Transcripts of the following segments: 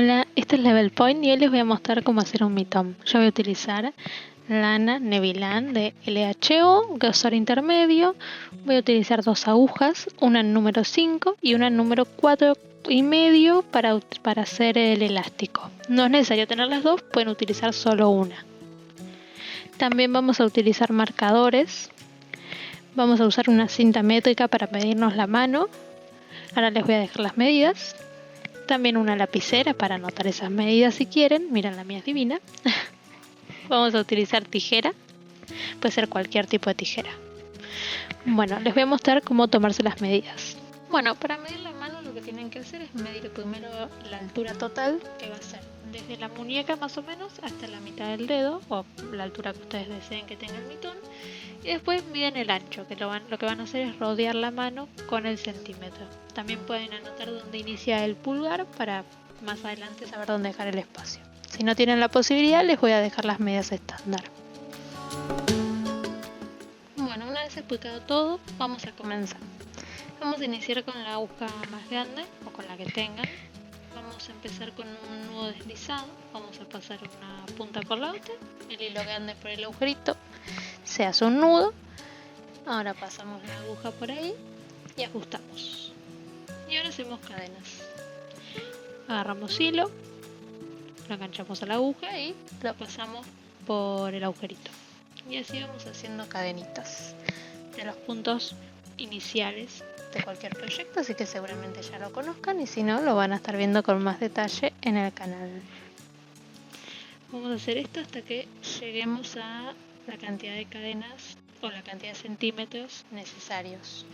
Hola, este es Level Point y hoy les voy a mostrar cómo hacer un mitón. Yo voy a utilizar lana Nevilan de LHO, grosor intermedio. Voy a utilizar dos agujas, una en número 5 y una en número 4,5 para hacer el elástico. No es necesario tener las dos, pueden utilizar solo una. También vamos a utilizar marcadores. Vamos a usar una cinta métrica para medirnos la mano. Ahora les voy a dejar las medidas. También una lapicera para anotar esas medidas si quieren. Miren, la mía es divina. Vamos a utilizar tijera. Puede ser cualquier tipo de tijera. Bueno, les voy a mostrar cómo tomarse las medidas. Bueno, para medir la mano lo que tienen que hacer es medir primero la altura total, que va a ser desde la muñeca más o menos hasta la mitad del dedo, o la altura que ustedes deseen que tenga el mitón. Y después miden el ancho, que lo que van a hacer es rodear la mano con el centímetro. También pueden anotar dónde inicia el pulgar para más adelante saber dónde dejar el espacio. Si no tienen la posibilidad, les voy a dejar las medidas estándar. Bueno, una vez explicado todo, vamos a comenzar. Vamos a iniciar con la aguja más grande o con la que tengan. Vamos a empezar con un nudo deslizado. Vamos a pasar una punta por la otra, el hilo grande por el agujerito. Se hace un nudo. Ahora pasamos la aguja por ahí y ajustamos. Y ahora hacemos cadenas. Agarramos hilo, lo enganchamos a la aguja y lo pasamos por el agujerito. Y así vamos haciendo cadenitas de los puntos iniciales de cualquier proyecto, así que seguramente ya lo conozcan y si no, lo van a estar viendo con más detalle en el canal. Vamos a hacer esto hasta que lleguemos a la cantidad de cadenas o la cantidad de centímetros necesarios.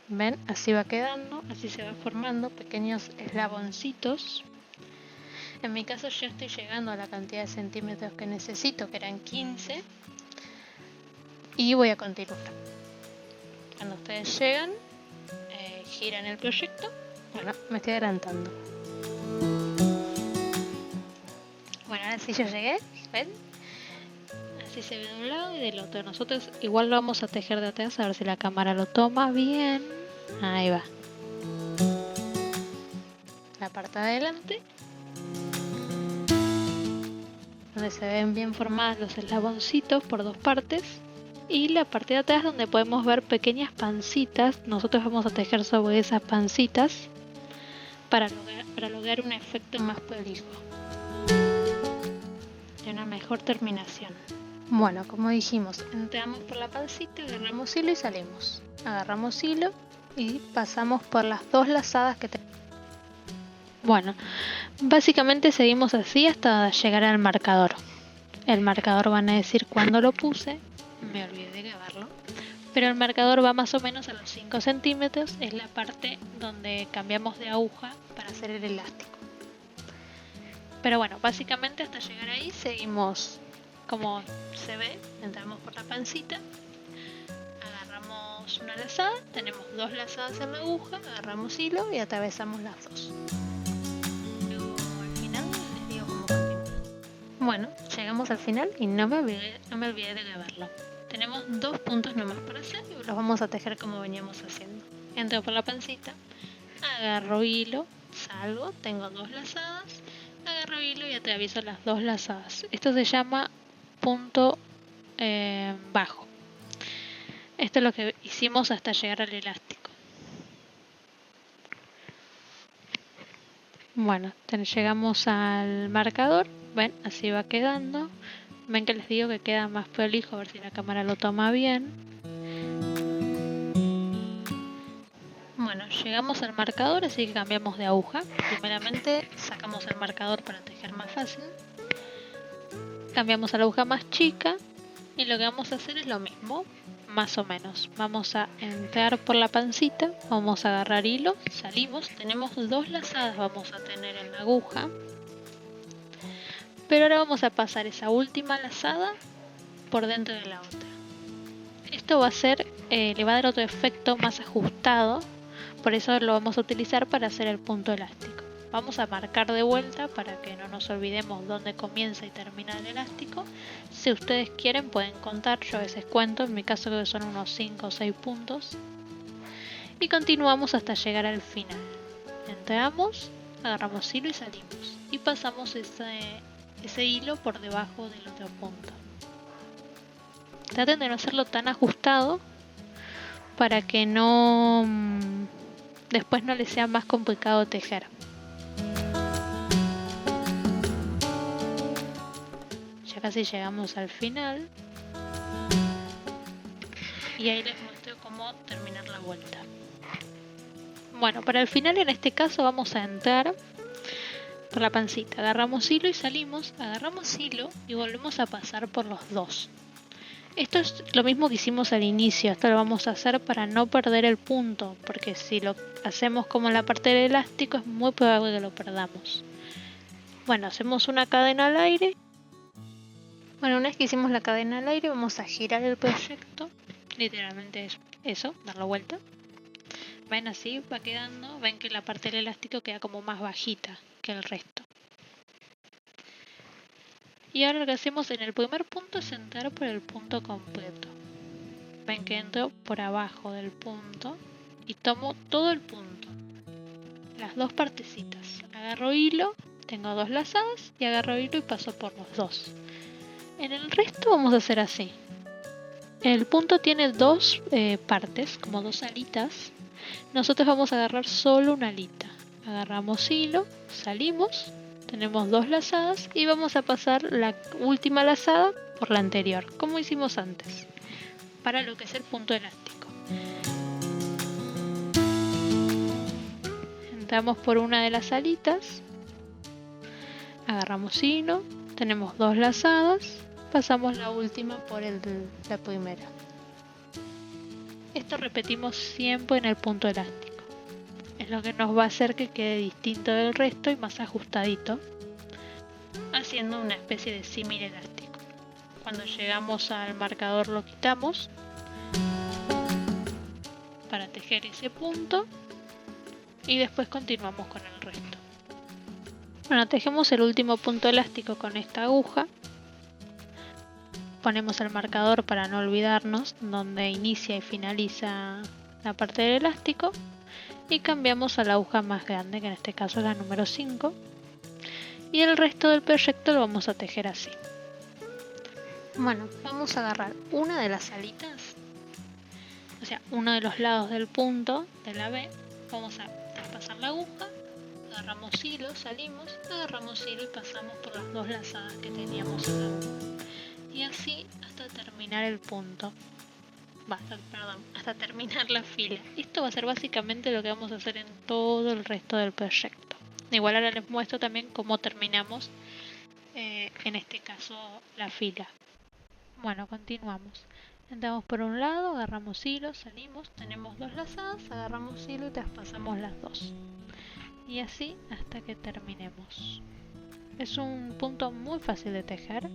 ¿Ven? Así va quedando, así se va formando pequeños eslaboncitos. En mi caso ya estoy llegando a la cantidad de centímetros que necesito, que eran 15. Y voy a continuar. Cuando ustedes llegan, giran el proyecto. Bueno, me estoy adelantando. Bueno, ahora sí yo llegué, ¿ven? Así se ve de un lado y del otro. Nosotros igual lo vamos a tejer de atrás, a ver si la cámara lo toma bien. Ahí va. La parte de adelante, donde se ven bien formadas los eslaboncitos por dos partes. Y la parte de atrás donde podemos ver pequeñas pancitas. Nosotros vamos a tejer sobre esas pancitas para lograr un efecto más prolijo y una mejor terminación. Bueno, como dijimos, entramos por la pancita, agarramos hilo y salimos. Agarramos hilo y pasamos por las dos lazadas que tenemos. Bueno, básicamente seguimos así hasta llegar al marcador. El marcador van a decir cuándo lo puse. Me olvidé de grabarlo. Pero el marcador va más o menos a los 5 centímetros. Es la parte donde cambiamos de aguja para hacer el elástico. Pero bueno, básicamente hasta llegar ahí seguimos como se ve. Entramos por la pancita. Agarramos una lazada. Tenemos dos lazadas en la aguja. Agarramos hilo y atravesamos las dos. Luego al final les digo cómo continúa. Bueno, llegamos al final y no me olvidé de grabarlo. Tenemos dos puntos nomás para hacer y los vamos a tejer como veníamos haciendo. Entro por la pancita, agarro hilo, salgo, tengo dos lazadas, agarro hilo y atravieso las dos lazadas. Esto se llama punto bajo. Esto es lo que hicimos hasta llegar al elástico. Bueno, llegamos al marcador, ven, así va quedando. Ven que les digo que queda más prolijo, a ver si la cámara lo toma bien. Bueno, llegamos al marcador, así que cambiamos de aguja. Primeramente sacamos el marcador para tejer más fácil. Cambiamos a la aguja más chica y lo que vamos a hacer es lo mismo, más o menos. Vamos a entrar por la pancita, vamos a agarrar hilo, salimos, tenemos dos lazadas vamos a tener en la aguja. Pero ahora vamos a pasar esa última lazada por dentro de la otra. Esto va a ser, le va a dar otro efecto más ajustado, por eso lo vamos a utilizar para hacer el punto elástico. Vamos a marcar de vuelta para que no nos olvidemos dónde comienza y termina el elástico. Si ustedes quieren pueden contar, yo a veces cuento, en mi caso creo que son unos 5 o 6 puntos. Y continuamos hasta llegar al final. Entramos, agarramos hilo y salimos. Y pasamos ese hilo por debajo del otro punto. Traten de no hacerlo tan ajustado para que después no les sea más complicado tejer. Ya casi llegamos al final. Y ahí les muestro cómo terminar la vuelta. Bueno, para el final en este caso vamos a entrar por la pancita. Agarramos hilo y salimos, agarramos hilo y volvemos a pasar por los dos. Esto es lo mismo que hicimos al inicio. Esto lo vamos a hacer para no perder el punto, porque si lo hacemos como en la parte del elástico es muy probable que lo perdamos. Bueno, hacemos una cadena al aire. Bueno, una vez que hicimos la cadena al aire vamos a girar el proyecto. Literalmente es eso, dar la vuelta. Ven, así va quedando. Ven que la parte del elástico queda como más bajita que el resto. Y ahora lo que hacemos en el primer punto es entrar por el punto completo. Ven que entro por abajo del punto y tomo todo el punto, las dos partecitas. Agarro hilo, tengo dos lazadas y agarro hilo y paso por los dos. En el resto vamos a hacer así. El punto tiene dos partes, como dos alitas. Nosotros vamos a agarrar solo una alita. Agarramos hilo, salimos, tenemos dos lazadas y vamos a pasar la última lazada por la anterior, como hicimos antes, para lo que es el punto elástico. Entramos por una de las alitas, agarramos hilo, tenemos dos lazadas, pasamos la última por la primera. Esto repetimos siempre en el punto elástico. Es lo que nos va a hacer que quede distinto del resto y más ajustadito, haciendo una especie de símil elástico. Cuando llegamos al marcador lo quitamos para tejer ese punto y después continuamos con el resto. Bueno, tejemos el último punto elástico con esta aguja. Ponemos el marcador para no olvidarnos donde inicia y finaliza la parte del elástico y cambiamos a la aguja más grande, que en este caso es la número 5, y el resto del proyecto lo vamos a tejer así. Bueno, vamos a agarrar una de las alitas, o sea, uno de los lados del punto de la B, vamos a traspasar la aguja, agarramos hilo, salimos, agarramos hilo y pasamos por las dos lazadas que teníamos en la aguja. Y así hasta terminar el punto. Hasta terminar la fila. Esto va a ser básicamente lo que vamos a hacer en todo el resto del proyecto. Igual ahora les muestro también cómo terminamos, en este caso, la fila. Bueno, continuamos. Entramos por un lado, agarramos hilo, salimos, tenemos dos lazadas, agarramos hilo y traspasamos las dos. Y así hasta que terminemos. Es un punto muy fácil de tejer.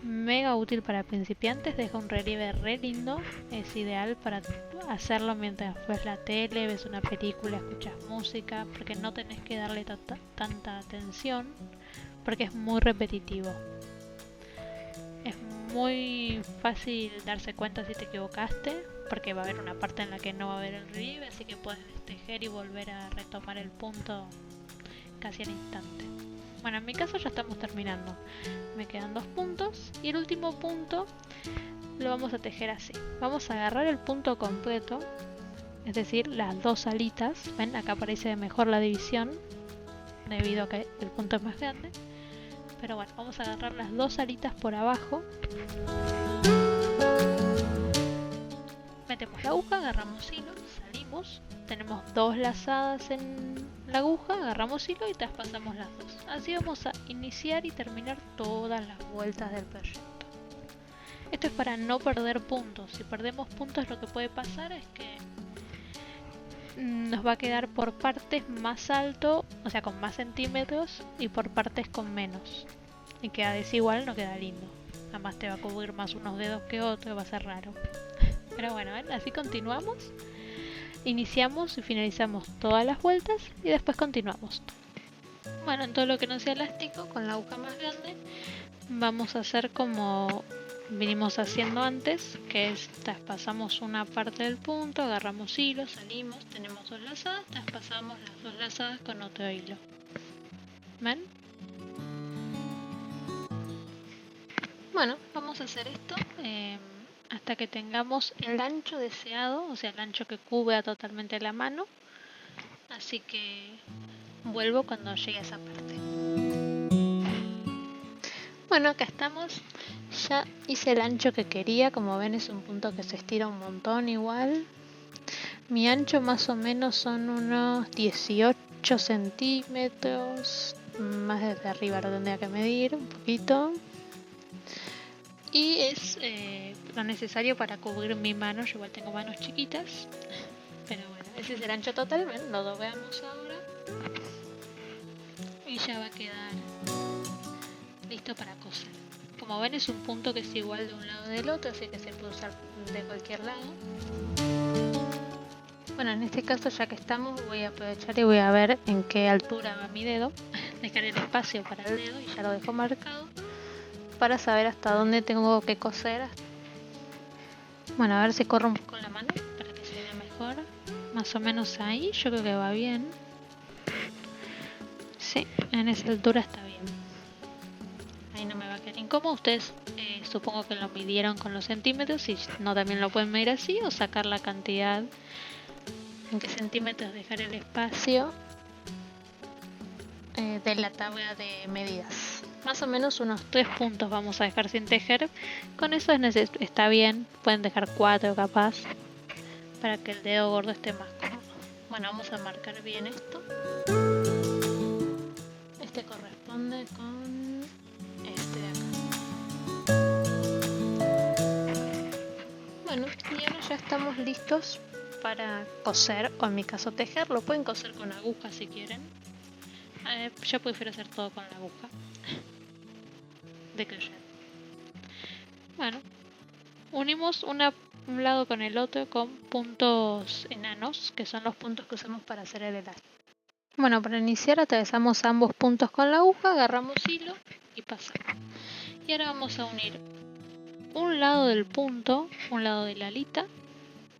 Mega útil para principiantes, deja un relieve re lindo, es ideal para hacerlo mientras ves la tele, ves una película, escuchas música, porque no tenés que darle tanta atención, porque es muy repetitivo. Es muy fácil darse cuenta si te equivocaste, porque va a haber una parte en la que no va a haber el relieve, así que puedes tejer y volver a retomar el punto casi al instante. Bueno, en mi caso ya estamos terminando. Me quedan dos puntos y el último punto lo vamos a tejer así. Vamos a agarrar el punto completo, es decir, las dos alitas. Ven, acá aparece mejor la división debido a que el punto es más grande. Pero bueno, vamos a agarrar las dos alitas por abajo. Metemos la aguja, agarramos hilo, salimos. Tenemos dos lazadas en la aguja, agarramos hilo y traspasamos las dos. Así vamos a iniciar y terminar todas las vueltas del proyecto. Esto es para no perder puntos. Si perdemos puntos, lo que puede pasar es que nos va a quedar por partes más alto, o sea, con más centímetros, y por partes con menos. Y queda desigual, no queda lindo. Además te va a cubrir más unos dedos que otros, va a ser raro. Pero bueno, ¿ven? Así continuamos. Iniciamos y finalizamos todas las vueltas y después continuamos. Bueno, en todo lo que no sea elástico, con la aguja más grande, vamos a hacer como vinimos haciendo antes, que es traspasamos una parte del punto, agarramos hilo, salimos, tenemos 2 lazadas, traspasamos las 2 lazadas con otro hilo. ¿Ven? Bueno, vamos a hacer esto hasta que tengamos el ancho deseado, o sea, el ancho que cubra totalmente la mano. Así que vuelvo cuando llegue a esa parte. Bueno, acá estamos. Ya hice el ancho que quería. Como ven, es un punto que se estira un montón igual. Mi ancho más o menos son unos 18 centímetros. Más desde arriba lo tendría que medir un poquito. Y es lo necesario para cubrir mi mano. Yo igual tengo manos chiquitas. Pero bueno, ese es el ancho total. ¿Ven? Lo doblamos ahora. Y ya va a quedar listo para coser. Como ven, es un punto que es igual de un lado del otro, así que se puede usar de cualquier lado. Bueno, en este caso, ya que estamos, voy a aprovechar y voy a ver en qué altura va mi dedo. Dejar el espacio para el dedo y ya lo dejo marcado para saber hasta dónde tengo que coser. Bueno, a ver si corro un poco la mano para que se vea mejor. Más o menos ahí, yo creo que va bien. Sí, en esa altura está bien. Ahí no me va a quedar incómodo. Ustedes supongo que lo midieron con los centímetros. Si no, también lo pueden medir así o sacar la cantidad en qué centímetros dejar el espacio de la tabla de medidas. Más o menos unos 3 puntos vamos a dejar sin tejer. Con eso está bien. Pueden dejar 4 capaz para que el dedo gordo esté más cómodo. Bueno, vamos a marcar bien esto. Este corresponde con este de acá. Bueno, y ahora ya estamos listos para coser, o en mi caso tejer. Lo pueden coser con aguja si quieren. Yo prefiero hacer todo con la aguja de crochet. Bueno, unimos un lado con el otro con puntos enanos, que son los puntos que usamos para hacer el elástico. Bueno, para iniciar atravesamos ambos puntos con la aguja, agarramos hilo y pasamos. Y ahora vamos a unir un lado del punto, un lado de la alita,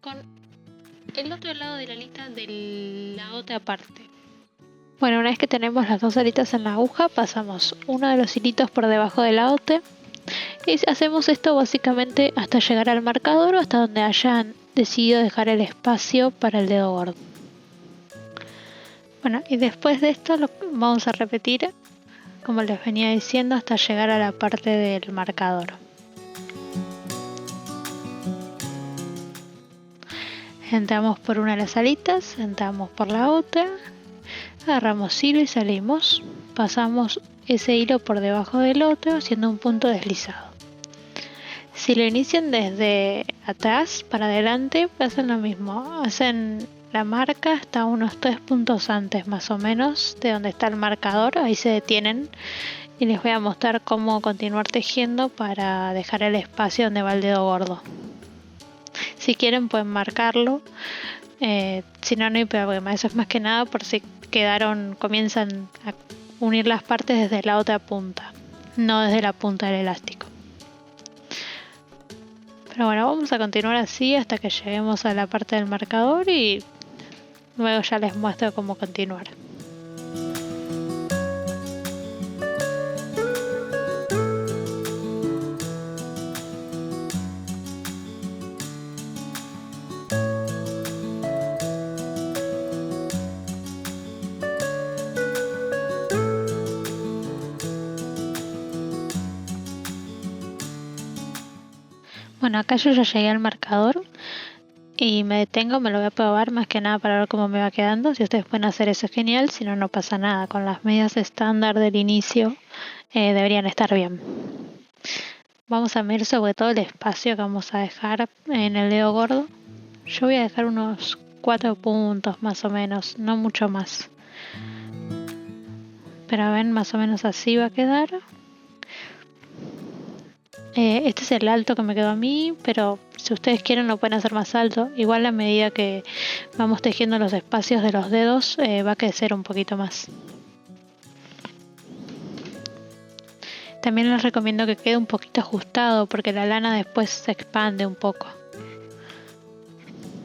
con el otro lado de la alita de la otra parte. Bueno, una vez que tenemos las 2 alitas en la aguja, pasamos uno de los hilitos por debajo de la otra. Y hacemos esto básicamente hasta llegar al marcador o hasta donde hayan decidido dejar el espacio para el dedo gordo. Bueno, y después de esto lo vamos a repetir, como les venía diciendo, hasta llegar a la parte del marcador. Entramos por una de las alitas, entramos por la otra, agarramos hilo y salimos. Pasamos ese hilo por debajo del otro haciendo un punto deslizado. Si lo inician desde atrás para adelante, hacen lo mismo. Hacen la marca hasta unos 3 puntos antes más o menos de donde está el marcador. Ahí se detienen y les voy a mostrar cómo continuar tejiendo para dejar el espacio donde va el dedo gordo. Si quieren pueden marcarlo, si no, no hay problema. Eso es más que nada por si comienzan a unir las partes desde la otra punta, no desde la punta del elástico. Pero bueno, vamos a continuar así hasta que lleguemos a la parte del marcador y luego ya les muestro cómo continuar. Bueno, acá yo ya llegué al marcador y me detengo, me lo voy a probar más que nada para ver cómo me va quedando. Si ustedes pueden hacer eso, genial. Si no, no pasa nada. Con las medidas estándar del inicio deberían estar bien. Vamos a medir sobre todo el espacio que vamos a dejar en el dedo gordo. Yo voy a dejar unos 4 puntos más o menos, no mucho más. Pero ven, más o menos así va a quedar. Este es el alto que me quedó a mí, pero si ustedes quieren lo pueden hacer más alto. Igual a medida que vamos tejiendo los espacios de los dedos va a crecer un poquito más. También les recomiendo que quede un poquito ajustado porque la lana después se expande un poco.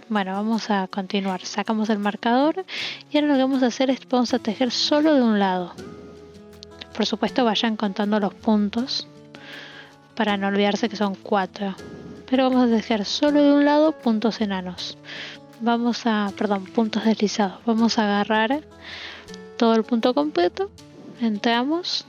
Bueno, vamos a continuar. Sacamos el marcador y ahora lo que vamos a hacer es vamos a tejer solo de un lado. Por supuesto vayan contando los puntos para no olvidarse que son 4. Pero vamos a tejer solo de un lado puntos enanos. Puntos deslizados. Vamos a agarrar todo el punto completo. Entramos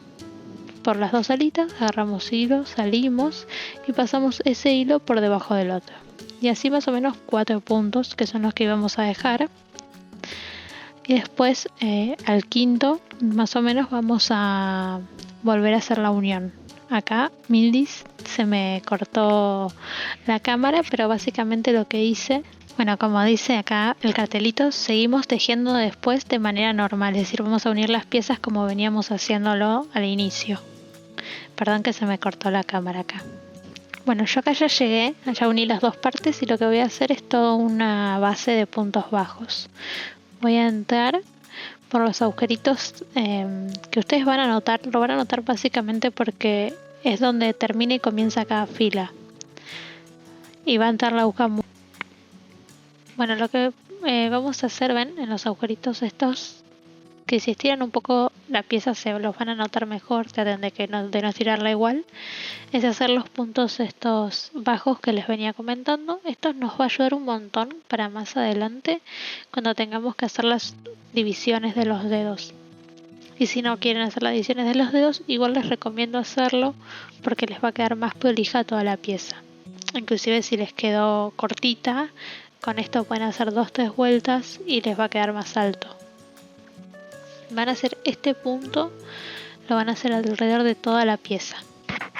por las dos alitas, agarramos hilo, salimos y pasamos ese hilo por debajo del otro. Y así más o menos 4 puntos que son los que íbamos a dejar. Y después al quinto más o menos vamos a volver a hacer la unión. Acá Mildis se me cortó la cámara, pero básicamente lo que hice, bueno, como dice acá el cartelito, seguimos tejiendo después de manera normal, es decir, vamos a unir las piezas como veníamos haciéndolo al inicio. Perdón que se me cortó la cámara acá. Bueno, yo acá ya llegué, ya uní las dos partes y lo que voy a hacer es toda una base de puntos bajos. Voy a entrar por los agujeritos que ustedes van a notar, lo van a notar básicamente porque es donde termina y comienza cada fila. Y va a entrar la aguja muy... Bueno, lo que vamos a hacer, ven, en los agujeritos estos, que si estiran un poco la pieza se los van a notar mejor, traten de no estirarla igual, es hacer los puntos estos bajos que les venía comentando. Esto nos va a ayudar un montón para más adelante cuando tengamos que hacer las divisiones de los dedos. Y si no quieren hacer las divisiones de los dedos, igual les recomiendo hacerlo porque les va a quedar más prolija toda la pieza. Inclusive si les quedó cortita, con esto pueden hacer 2-3 vueltas y les va a quedar más alto. Van a hacer este punto, lo van a hacer alrededor de toda la pieza.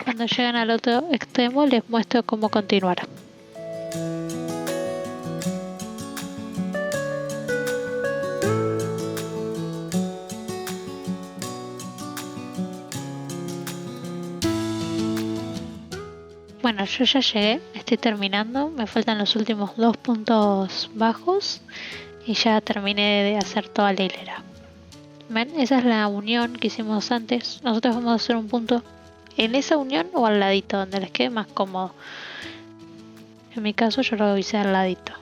Cuando llegan al otro extremo les muestro cómo continuar. Bueno, yo ya llegué, estoy terminando, me faltan los últimos 2 puntos bajos y ya terminé de hacer toda la hilera. ¿Ven? Esa es la unión que hicimos antes. Nosotros vamos a hacer un punto en esa unión o al ladito, donde les quede más cómodo. En mi caso yo lo hice al ladito.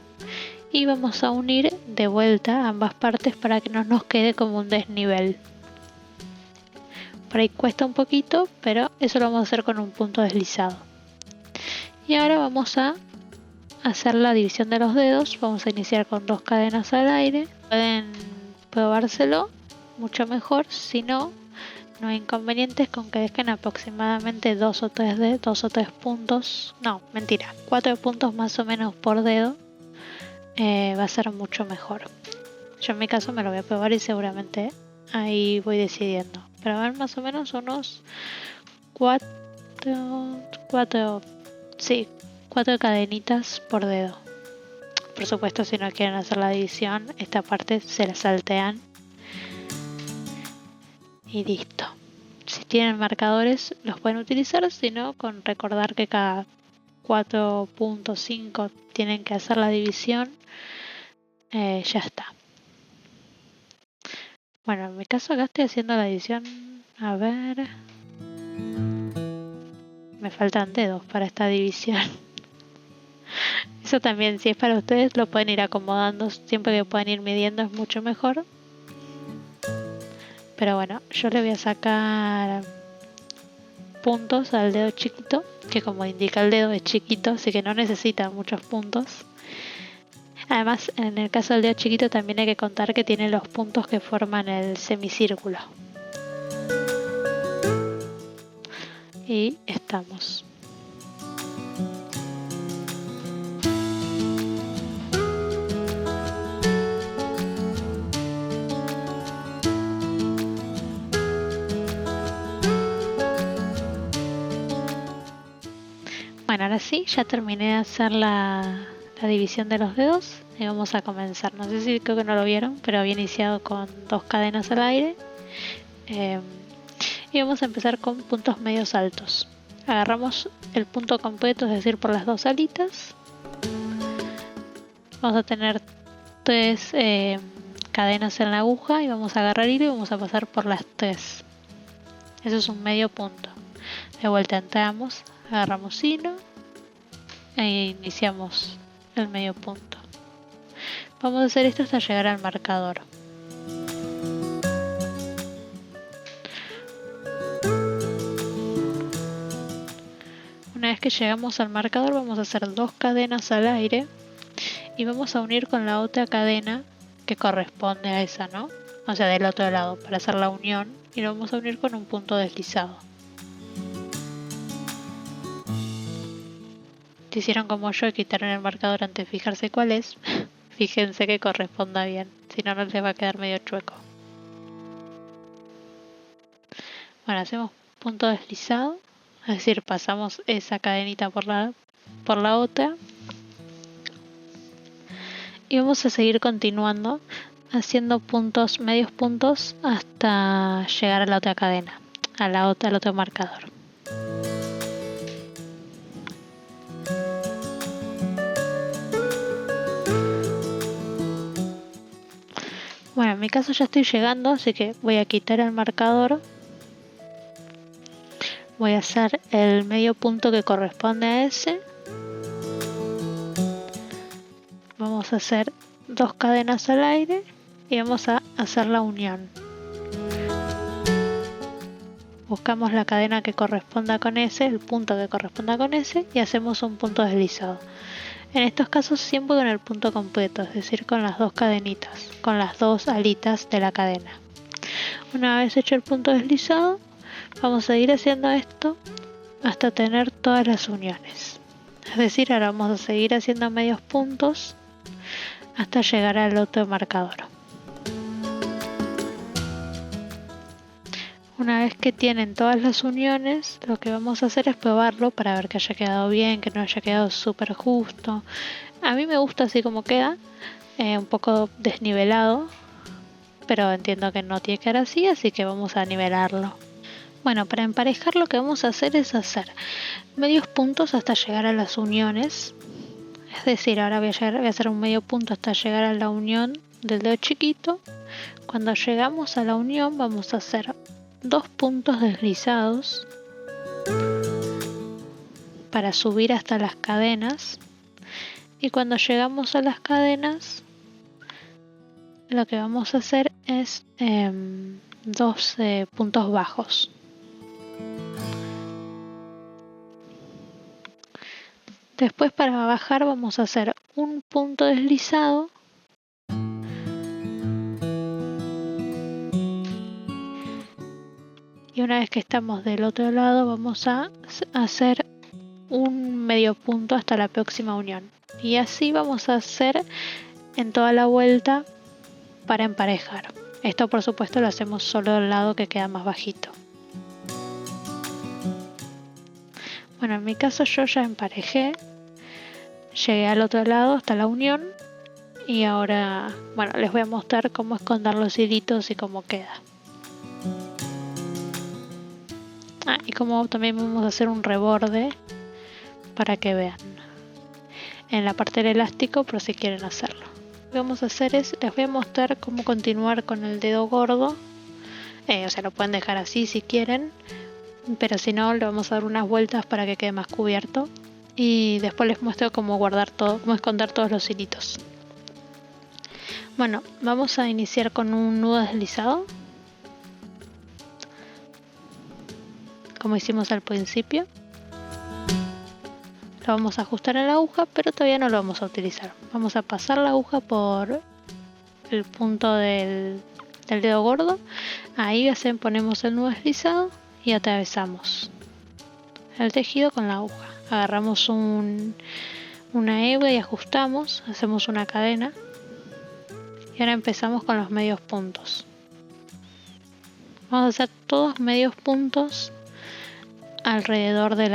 Y vamos a unir de vuelta ambas partes para que no nos quede como un desnivel. Por ahí cuesta un poquito, pero eso lo vamos a hacer con un punto deslizado. Y ahora vamos a hacer la división de los dedos. Vamos a iniciar con 2 cadenas al aire. Pueden probárselo mucho mejor, si no, no hay inconvenientes con que dejen aproximadamente 2 o 3 puntos, no, mentira, 4 puntos más o menos por dedo, va a ser mucho mejor. Yo en mi caso me lo voy a probar y seguramente ahí voy decidiendo, pero van más o menos unos 4 cadenitas por dedo. Por supuesto, si no quieren hacer la división, esta parte se la saltean y listo. Si tienen marcadores los pueden utilizar, si no, con recordar que cada 4.5 tienen que hacer la división, ya está. Bueno, en mi caso acá estoy haciendo la división, a ver, me faltan dedos para esta división. Eso también, si es para ustedes, lo pueden ir acomodando, siempre que puedan ir midiendo es mucho mejor. Pero bueno, yo le voy a sacar puntos al dedo chiquito, que como indica el dedo es chiquito, así que no necesita muchos puntos. Además, en el caso del dedo chiquito también hay que contar que tiene los puntos que forman el semicírculo. Y estamos. Bueno, ahora sí, ya terminé de hacer la división de los dedos y vamos a comenzar. No sé si creo que no lo vieron, pero había iniciado con 2 cadenas al aire. Y vamos a empezar con puntos medios altos. Agarramos el punto completo, es decir, por las 2 alitas. Vamos a tener 3 cadenas en la aguja y vamos a agarrar hilo y vamos a pasar por las 3. Eso es un medio punto. De vuelta entramos, agarramos hilo e iniciamos el medio punto. Vamos a hacer esto hasta llegar al marcador. Una vez que llegamos al marcador vamos a hacer 2 cadenas al aire y vamos a unir con la otra cadena que corresponde a esa, ¿no? O sea, del otro lado, para hacer la unión, y lo vamos a unir con un punto deslizado. Si hicieron como yo y quitaron el marcador antes de fijarse cuál es, fíjense que corresponda bien, si no, no les va a quedar medio chueco. Bueno, hacemos punto deslizado, es decir, pasamos esa cadenita por la otra. Y vamos a seguir continuando haciendo puntos, medios puntos, hasta llegar a la otra cadena, al otro marcador. Bueno, en mi caso ya estoy llegando, así que voy a quitar el marcador. Voy a hacer el medio punto que corresponde a ese. Vamos a hacer 2 cadenas al aire y vamos a hacer la unión. Buscamos la cadena que corresponda con ese, el punto que corresponda con ese, y hacemos un punto deslizado. En estos casos siempre con el punto completo, es decir, con las 2 cadenitas, con las 2 alitas de la cadena. Una vez hecho el punto deslizado, vamos a ir haciendo esto hasta tener todas las uniones. Es decir, ahora vamos a seguir haciendo medios puntos hasta llegar al otro marcador. Una vez que tienen todas las uniones, lo que vamos a hacer es probarlo para ver que haya quedado bien, que no haya quedado súper justo. A mí me gusta así como queda, un poco desnivelado, pero entiendo que no tiene que quedar así que vamos a nivelarlo. Bueno, para emparejar lo que vamos a hacer es hacer medios puntos hasta llegar a las uniones. Es decir, ahora voy a hacer un medio punto hasta llegar a la unión del dedo chiquito. Cuando llegamos a la unión vamos a hacer 2 puntos deslizados para subir hasta las cadenas, y cuando llegamos a las cadenas lo que vamos a hacer es 2 puntos bajos. Después, para bajar, vamos a hacer un punto deslizado y una vez que estamos del otro lado vamos a hacer un medio punto hasta la próxima unión, y así vamos a hacer en toda la vuelta para emparejar. Esto por supuesto lo hacemos solo del lado que queda más bajito. Bueno, en mi caso yo ya emparejé, llegué al otro lado hasta la unión, y ahora, bueno, les voy a mostrar cómo esconder los hilitos y cómo queda. Y como también vamos a hacer un reborde para que vean en la parte del elástico, por si quieren hacerlo. Lo que vamos a hacer es, les voy a mostrar cómo continuar con el dedo gordo. O sea, lo pueden dejar así si quieren, pero si no, le vamos a dar unas vueltas para que quede más cubierto, y después les muestro cómo guardar todo, cómo esconder todos los hilitos. Bueno, vamos a iniciar con un nudo deslizado, como hicimos al principio. Lo vamos a ajustar a la aguja, pero todavía no lo vamos a utilizar. Vamos a pasar la aguja por el punto del dedo gordo. Ahí ponemos el nudo deslizado y atravesamos el tejido con la aguja. Agarramos una hebra y ajustamos, hacemos una cadena, y ahora empezamos con los medios puntos. Vamos a hacer todos medios puntos alrededor del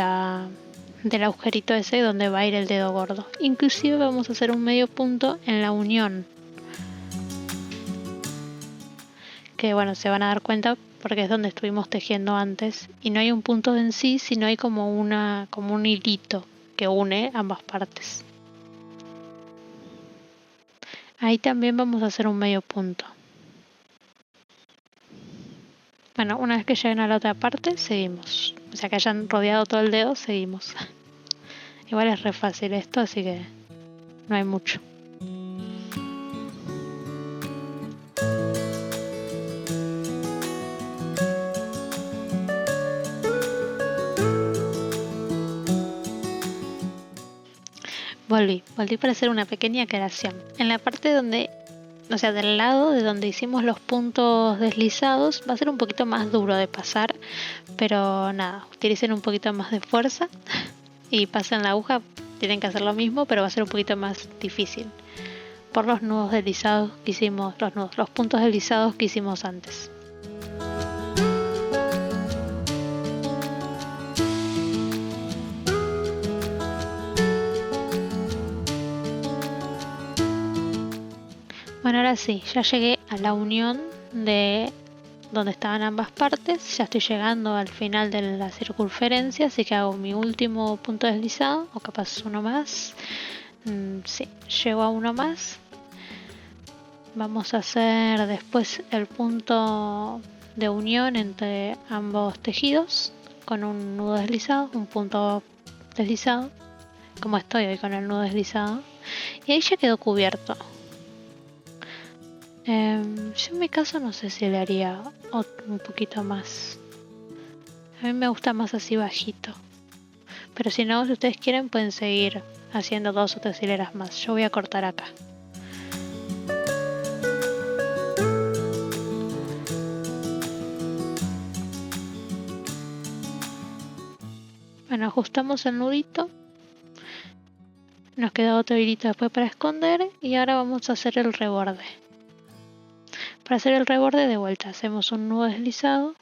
agujerito ese donde va a ir el dedo gordo. Inclusive vamos a hacer un medio punto en la unión, que bueno, se van a dar cuenta porque es donde estuvimos tejiendo antes, y no hay un punto en sí, sino hay como un hilito que une ambas partes. Ahí también vamos a hacer un medio punto. Bueno, una vez que lleguen a la otra parte, seguimos. O sea, que hayan rodeado todo el dedo, seguimos. Igual es re fácil esto, así que no hay mucho. Volví para hacer una pequeña aclaración. En la parte donde, o sea, del lado de donde hicimos los puntos deslizados, va a ser un poquito más duro de pasar, pero nada, utilicen un poquito más de fuerza y pasen la aguja, tienen que hacer lo mismo, pero va a ser un poquito más difícil por los nudos deslizados que hicimos, los puntos deslizados que hicimos antes. Bueno, ahora sí, ya llegué a la unión de donde estaban ambas partes, ya estoy llegando al final de la circunferencia, así que hago mi último punto deslizado, o capaz uno más. Sí, llego a uno más. Vamos a hacer después el punto de unión entre ambos tejidos con un nudo deslizado, un punto deslizado, como estoy hoy con el nudo deslizado, y ahí ya quedó cubierto. Yo en mi caso no sé si le haría un poquito más. A mí me gusta más así bajito. Pero si no, si ustedes quieren pueden seguir haciendo 2 o 3 hileras más. Yo voy a cortar acá. Bueno, ajustamos el nudito. Nos queda otro hilito después para esconder. Y ahora vamos a hacer el reborde. Para hacer el reborde de vuelta hacemos un nudo deslizado.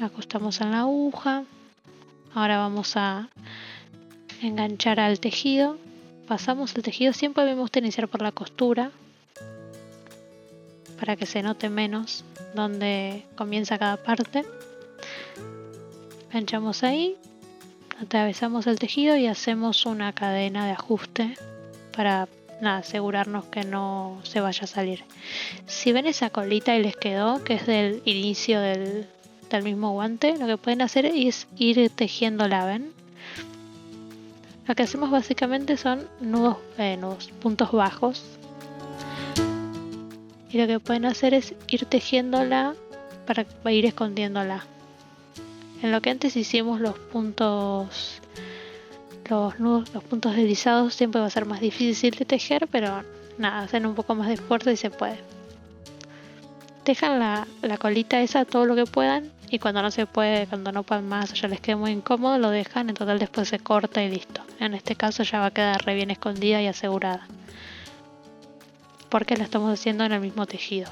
Ajustamos en la aguja. Ahora vamos a enganchar al tejido. Pasamos el tejido, siempre me gusta iniciar por la costura para que se note menos donde comienza cada parte. Enganchamos ahí, atravesamos el tejido y hacemos una cadena de ajuste para asegurarnos que no se vaya a salir. Si ven esa colita y les quedó, que es del inicio del mismo guante, lo que pueden hacer es ir tejiéndola, ¿ven? Lo que hacemos básicamente son nudos, puntos bajos. Y lo que pueden hacer es ir tejiéndola para ir escondiéndola. En lo que antes hicimos los puntos, los nudos, los puntos deslizados, siempre va a ser más difícil de tejer, pero nada, hacen un poco más de esfuerzo y se puede. Tejan la colita esa todo lo que puedan, y cuando no se puede, cuando no puedan más o ya les quede muy incómodo, lo dejan, en total después se corta y listo. En este caso ya va a quedar re bien escondida y asegurada, porque la estamos haciendo en el mismo tejido.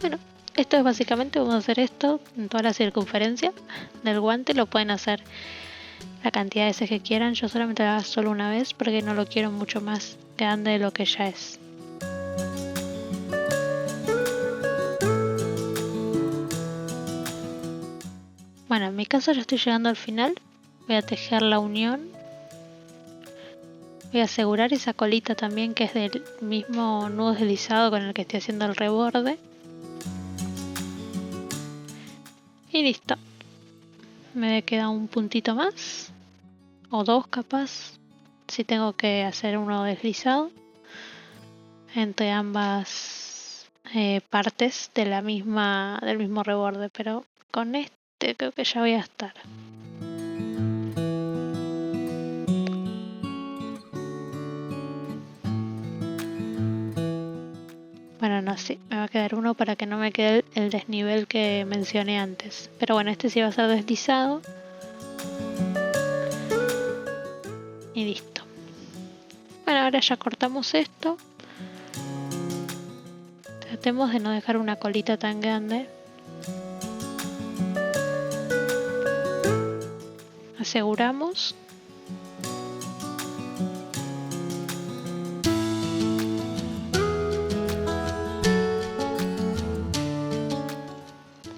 Bueno, esto es básicamente, vamos a hacer esto en toda la circunferencia del guante. Lo pueden hacer la cantidad de veces que quieran, yo solamente lo hago solo una vez porque no lo quiero mucho más grande de lo que ya es. Bueno, en mi caso ya estoy llegando al final. Voy a tejer la unión. Voy a asegurar esa colita también, que es del mismo nudo deslizado con el que estoy haciendo el reborde. Y listo. Me queda un puntito más. O dos capaz. Si tengo que hacer uno deslizado. Entre ambas partes de del mismo reborde. Pero con este creo que ya voy a estar. Bueno, no, sí, me va a quedar uno para que no me quede el desnivel que mencioné antes. Pero bueno, este sí va a ser deslizado. Y listo. Bueno, ahora ya cortamos esto. Tratemos de no dejar una colita tan grande. Aseguramos.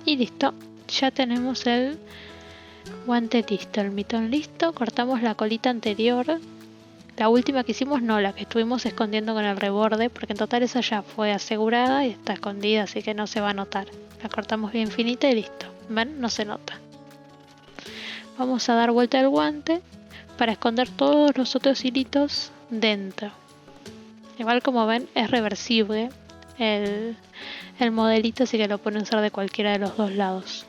Y listo, ya tenemos el guante listo, el mitón listo. Cortamos la colita anterior La última que hicimos no, la que estuvimos escondiendo con el reborde, porque en total esa ya fue asegurada y está escondida, así que no se va a notar. La cortamos bien finita y listo. ¿Ven? No se nota. Vamos a dar vuelta al guante para esconder todos los otros hilitos dentro. Igual como ven es reversible el modelito, así que lo pueden usar de cualquiera de los dos lados.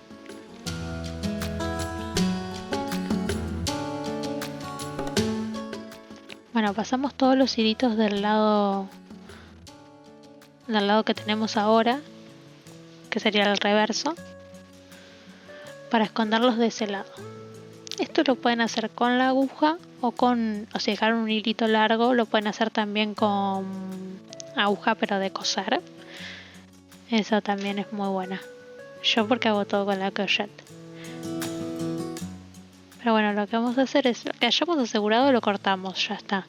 Bueno, pasamos todos los hilitos del lado que tenemos ahora, que sería el reverso, para esconderlos de ese lado. Esto lo pueden hacer con la aguja o si dejaron un hilito largo, lo pueden hacer también con aguja, pero de coser. Esa también es muy buena. Yo porque hago todo con la crochet. Pero bueno, lo que vamos a hacer es, lo que hayamos asegurado lo cortamos, ya está.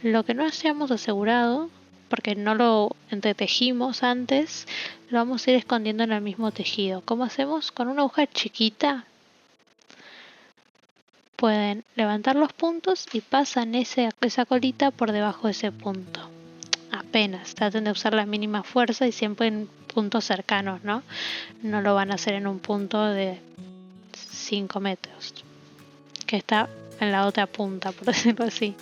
Lo que no hayamos asegurado, porque no lo entretejimos antes, lo vamos a ir escondiendo en el mismo tejido. ¿Cómo hacemos? Con una aguja chiquita pueden levantar los puntos y pasan esa colita por debajo de ese punto. Apenas, traten de usar la mínima fuerza y siempre en puntos cercanos, ¿no? No lo van a hacer en un punto de 5 metros, que está en la otra punta, por decirlo así.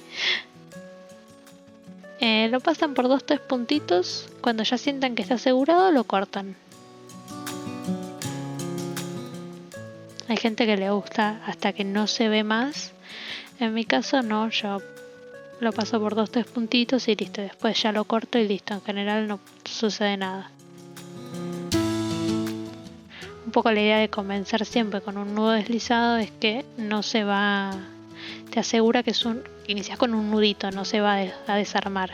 Lo pasan por 2-3 puntitos. Cuando ya sientan que está asegurado, lo cortan. Hay gente que le gusta hasta que no se ve más. En mi caso no, yo lo paso por 2-3 puntitos y listo. Después ya lo corto y listo. En general no sucede nada. Un poco la idea de comenzar siempre con un nudo deslizado es que no se va... Te asegura que inicias con un nudito, no se va a desarmar.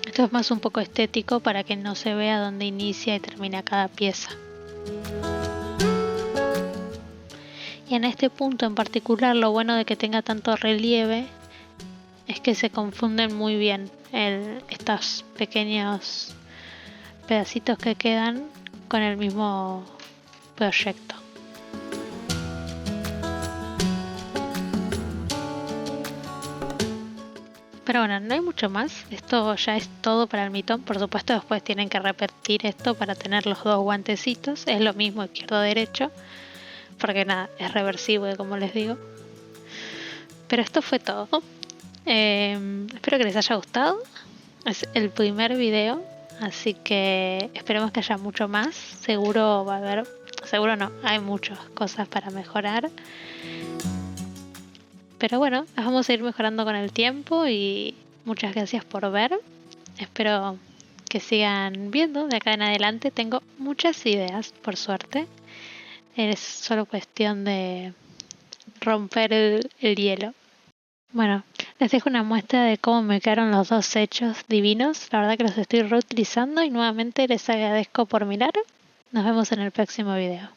Esto es más un poco estético para que no se vea dónde inicia y termina cada pieza. Y en este punto en particular, lo bueno de que tenga tanto relieve es que se confunden muy bien estos pequeños pedacitos que quedan con el mismo proyecto. Pero bueno, no hay mucho más. Esto ya es todo para el mitón. Por supuesto, después tienen que repetir esto para tener los dos guantecitos. Es lo mismo izquierdo-derecho, porque nada, es reversible, como les digo. Pero esto fue todo. Espero que les haya gustado. Es el primer video, así que esperemos que haya mucho más. Seguro va a haber, seguro no, hay muchas cosas para mejorar. Pero bueno, las vamos a ir mejorando con el tiempo y muchas gracias por ver. Espero que sigan viendo de acá en adelante. Tengo muchas ideas, por suerte. Es solo cuestión de romper el hielo. Bueno, les dejo una muestra de cómo me quedaron los dos hechos divinos. La verdad que los estoy reutilizando y nuevamente les agradezco por mirar. Nos vemos en el próximo video.